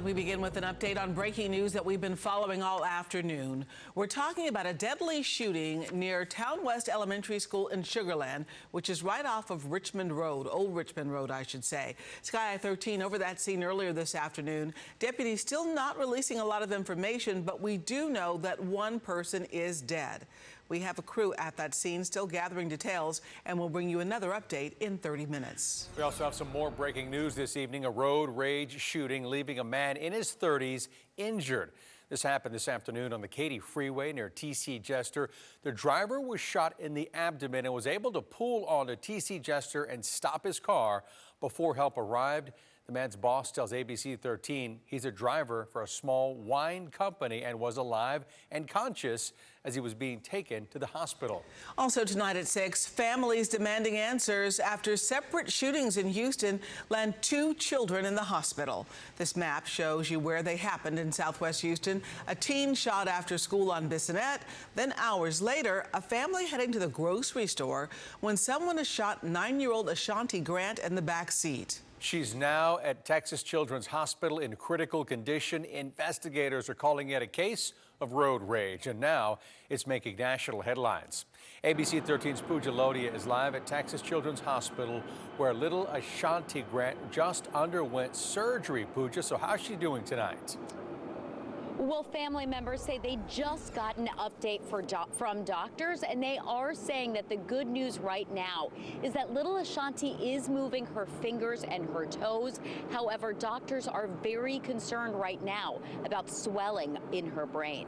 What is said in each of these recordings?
We begin with an update on breaking news that we've been following all afternoon. We're talking about a deadly shooting near Town West Elementary School in Sugar Land, which is right off of Richmond Road, Old Richmond Road, I should say. Sky 13 over that scene earlier this afternoon. Deputies still not releasing a lot of information, but we do know that one person is dead. We have a crew at that scene still gathering details, and we'll bring you another update in 30 minutes. We also have some more breaking news this evening. A road rage shooting leaving a man in his 30s injured. This happened this afternoon on the Katy Freeway near T.C. Jester. The driver was shot in the abdomen and was able to pull onto T.C. Jester and stop his car before help arrived. The man's boss tells ABC13 he's a driver for a small wine company and was alive and conscious as he was being taken to the hospital. Also tonight at 6, families demanding answers after separate shootings in Houston land 2 children in the hospital. This map shows you where they happened in Southwest Houston. A teen shot after school on Bissonnette. Then hours later, a family heading to the grocery store when someone has shot 9-year-old Ashanti Grant in the back seat. She's now at Texas Children's Hospital in critical condition. Investigators are calling it a case of road rage, and now it's making national headlines. ABC 13's Pooja Lodia is live at Texas Children's Hospital, where little Ashanti Grant just underwent surgery. Pooja, so how's she doing tonight? Well, family members say they just got an update from doctors, and they are saying that the good news right now is that little Ashanti is moving her fingers and her toes. However, doctors are very concerned right now about swelling in her brain.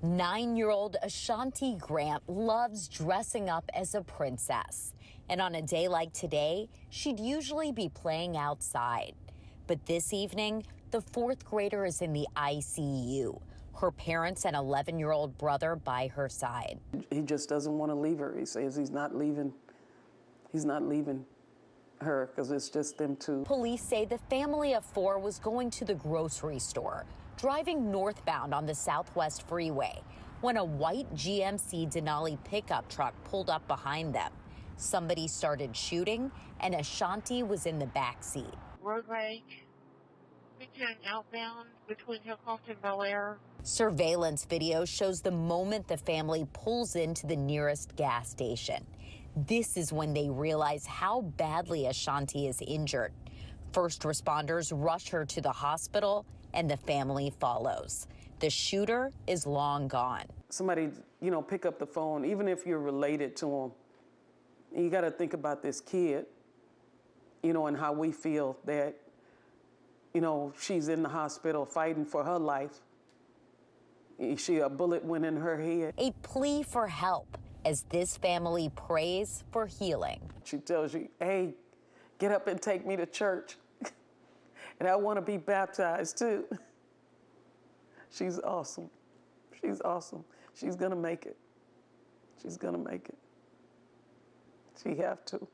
9-year-old Ashanti Grant loves dressing up as a princess. And on a day like today, she'd usually be playing outside. But this evening, the 4th grader is in the ICU. Her parents and 11-year-old brother by her side. He just doesn't want to leave her. He says he's not leaving her because it's just them two. Police say the family of 4 was going to the grocery store, driving northbound on the Southwest Freeway, when a white GMC Denali pickup truck pulled up behind them. Somebody started shooting, and Ashanti was in the back seat. Road rage. We turned outbound between Hillcroft and Bel Air. Surveillance video shows the moment the family pulls into the nearest gas station. This is when they realize how badly Ashanti is injured. First responders rush her to the hospital, and the family follows. The shooter is long gone. Somebody, pick up the phone, even if you're related to him. You got to think about this kid, and how we feel that she's in the hospital fighting for her life. A bullet went in her head. A plea for help as this family prays for healing. She tells you, hey, get up and take me to church. And I want to be baptized too. She's awesome. She's awesome. She's going to make it. She's going to make it. She have to.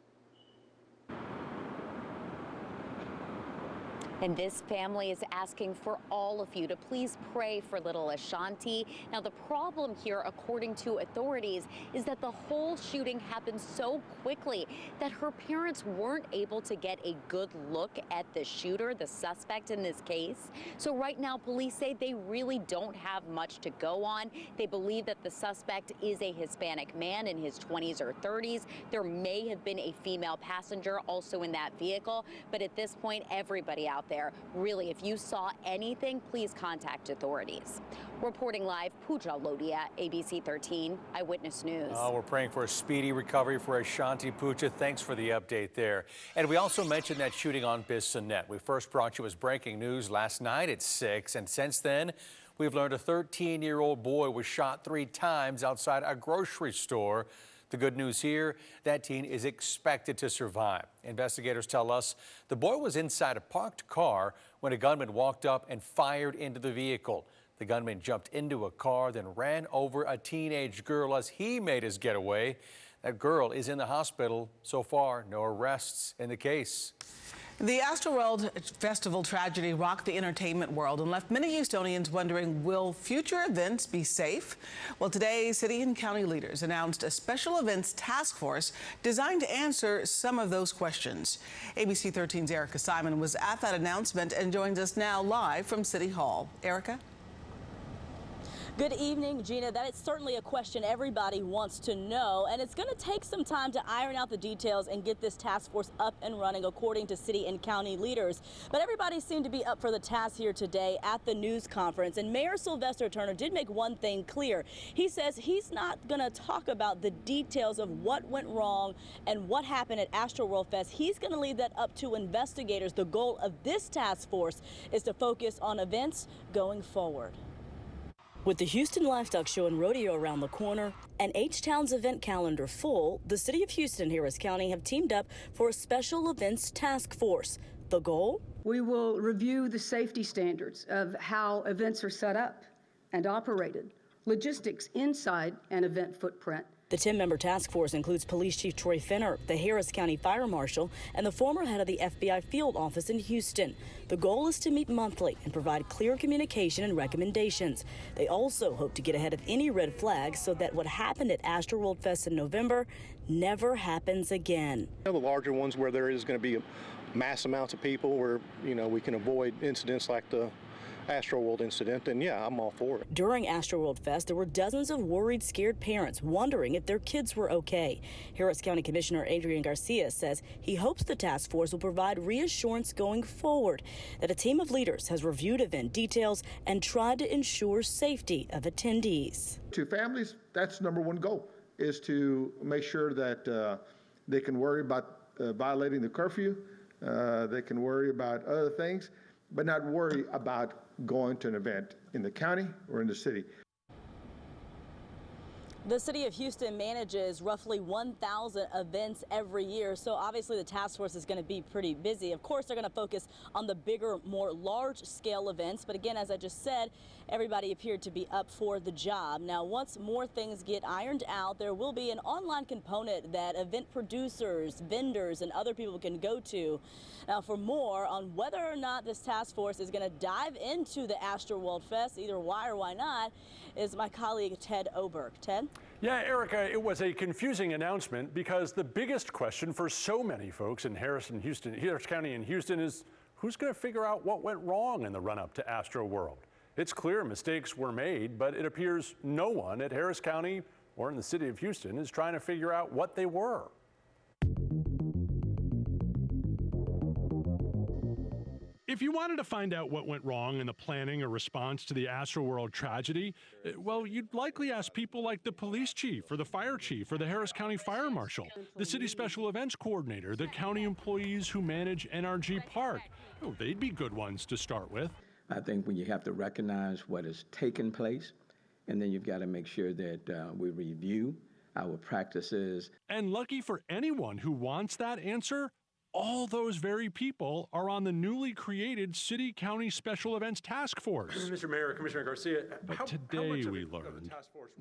And this family is asking for all of you to please pray for little Ashanti. Now, the problem here, according to authorities, is that the whole shooting happened so quickly that her parents weren't able to get a good look at the shooter, the suspect in this case. So right now, police say they really don't have much to go on. They believe that the suspect is a Hispanic man in his 20s or 30s. There may have been a female passenger also in that vehicle, but at this point, everybody out there, really, if you saw anything, please contact authorities. Reporting live, Pooja Lodia, ABC 13 Eyewitness News. We're praying for a speedy recovery for Ashanti. Pooja, thanks for the update there. And we also mentioned that shooting on Bissonnette. We first brought you as breaking news last night at 6, and since then, we've learned a 13-year-old boy was shot 3 times outside a grocery store. The good news here, that teen is expected to survive. Investigators tell us the boy was inside a parked car when a gunman walked up and fired into the vehicle. The gunman jumped into a car, then ran over a teenage girl as he made his getaway. That girl is in the hospital. So far, no arrests in the case. The Astroworld Festival tragedy rocked the entertainment world and left many Houstonians wondering, will future events be safe? Well, today, city and county leaders announced a special events task force designed to answer some of those questions. ABC 13's Erica Simon was at that announcement and joins us now live from City Hall. Erica? Good evening, Gina. That is certainly a question everybody wants to know, and it's going to take some time to iron out the details and get this task force up and running, according to city and county leaders. But everybody seemed to be up for the task here today at the news conference, and Mayor Sylvester Turner did make one thing clear. He says he's not going to talk about the details of what went wrong and what happened at Astroworld Fest. He's going to leave that up to investigators. The goal of this task force is to focus on events going forward. With the Houston Livestock Show and Rodeo around the corner and H-Town's event calendar full, the City of Houston and Harris County have teamed up for a special events task force. The goal? We will review the safety standards of how events are set up and operated, logistics inside an event footprint. The 10-member task force includes Police Chief Troy Finner, the Harris County Fire Marshal, and the former head of the FBI field office in Houston. The goal is to meet monthly and provide clear communication and recommendations. They also hope to get ahead of any red flags so that what happened at Astroworld Fest in November never happens again. The larger ones where there is going to be mass amounts of people where, we can avoid incidents like the Astroworld incident, and yeah, I'm all for it. During Astroworld Fest, there were dozens of worried, scared parents wondering if their kids were okay. Harris County Commissioner Adrian Garcia says he hopes the task force will provide reassurance going forward that a team of leaders has reviewed event details and tried to ensure safety of attendees. To families, that's number one goal, is to make sure that they can worry about violating the curfew, they can worry about other things, but not worry about going to an event in the county or in the city. The City of Houston manages roughly 1,000 events every year, so obviously the task force is going to be pretty busy. Of course, they're going to focus on the bigger, more large-scale events, but again, as I just said, everybody appeared to be up for the job. Now, once more things get ironed out, there will be an online component that event producers, vendors, and other people can go to. Now, for more on whether or not this task force is going to dive into the Astroworld Fest, either why or why not, is my colleague Ted Oberg. Ted? Yeah, Erica, it was a confusing announcement because the biggest question for so many folks in Harris County and Houston is who's going to figure out what went wrong in the run-up to Astroworld? It's clear mistakes were made, but it appears no one at Harris County or in the city of Houston is trying to figure out what they were. If you wanted to find out what went wrong in the planning or response to the Astroworld tragedy, well, you'd likely ask people like the police chief or the fire chief or the Harris County Fire Marshal, the city special events coordinator, the county employees who manage NRG Park. Oh, they'd be good ones to start with. I think when you have to recognize what has taken place, and then you've got to make sure that we review our practices. And lucky for anyone who wants that answer, all those very people are on the newly created City County Special Events Task Force. Mr. Mayor, Commissioner Garcia, but today we learned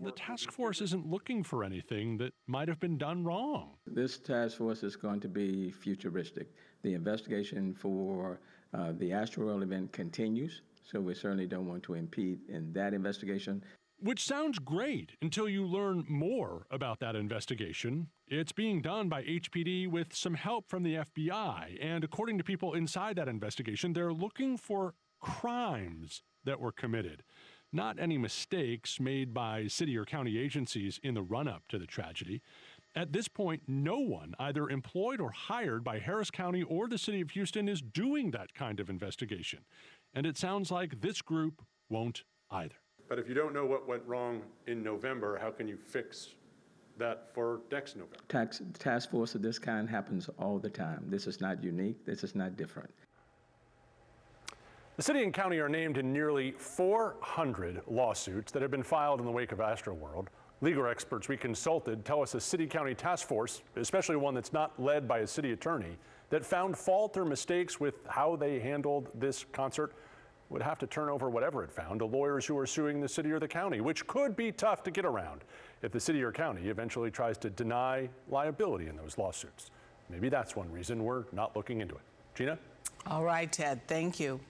the task force isn't looking for anything that might have been done wrong. This task force is going to be futuristic. The investigation for the Astroworld event continues, so we certainly don't want to impede in that investigation. Which sounds great until you learn more about that investigation. It's being done by HPD with some help from the FBI, and according to people inside that investigation, they're looking for crimes that were committed, not any mistakes made by city or county agencies in the run-up to the tragedy. At this point, no one, either employed or hired by Harris County or the city of Houston, is doing that kind of investigation. And it sounds like this group won't either. But if you don't know what went wrong in November, how can you fix that for next November? Task force of this kind happens all the time. This is not unique. This is not different. The city and county are named in nearly 400 lawsuits that have been filed in the wake of Astroworld. Legal experts we consulted tell us a city-county task force, especially one that's not led by a city attorney, that found fault or mistakes with how they handled this concert, would have to turn over whatever it found to lawyers who are suing the city or the county, which could be tough to get around if the city or county eventually tries to deny liability in those lawsuits. Maybe that's one reason we're not looking into it. Gina? All right, Ted, thank you.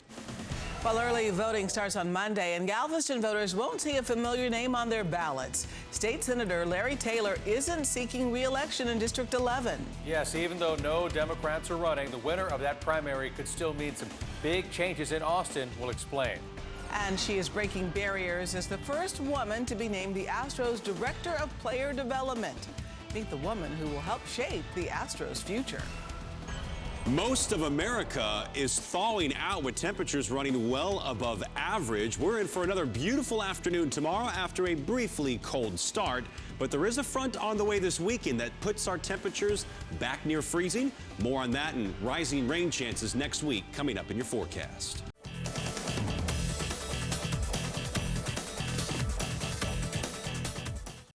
Well, early voting starts on Monday, and Galveston voters won't see a familiar name on their ballots. State Senator Larry Taylor isn't seeking re-election in District 11. Yes, even though no Democrats are running, the winner of that primary could still mean some big changes in Austin. We'll explain. And she is breaking barriers as the first woman to be named the Astros Director of Player Development. Meet the woman who will help shape the Astros' future. Most of America is thawing out with temperatures running well above average. We're in for another beautiful afternoon tomorrow after a briefly cold start. But there is a front on the way this weekend that puts our temperatures back near freezing. More on that and rising rain chances next week coming up in your forecast.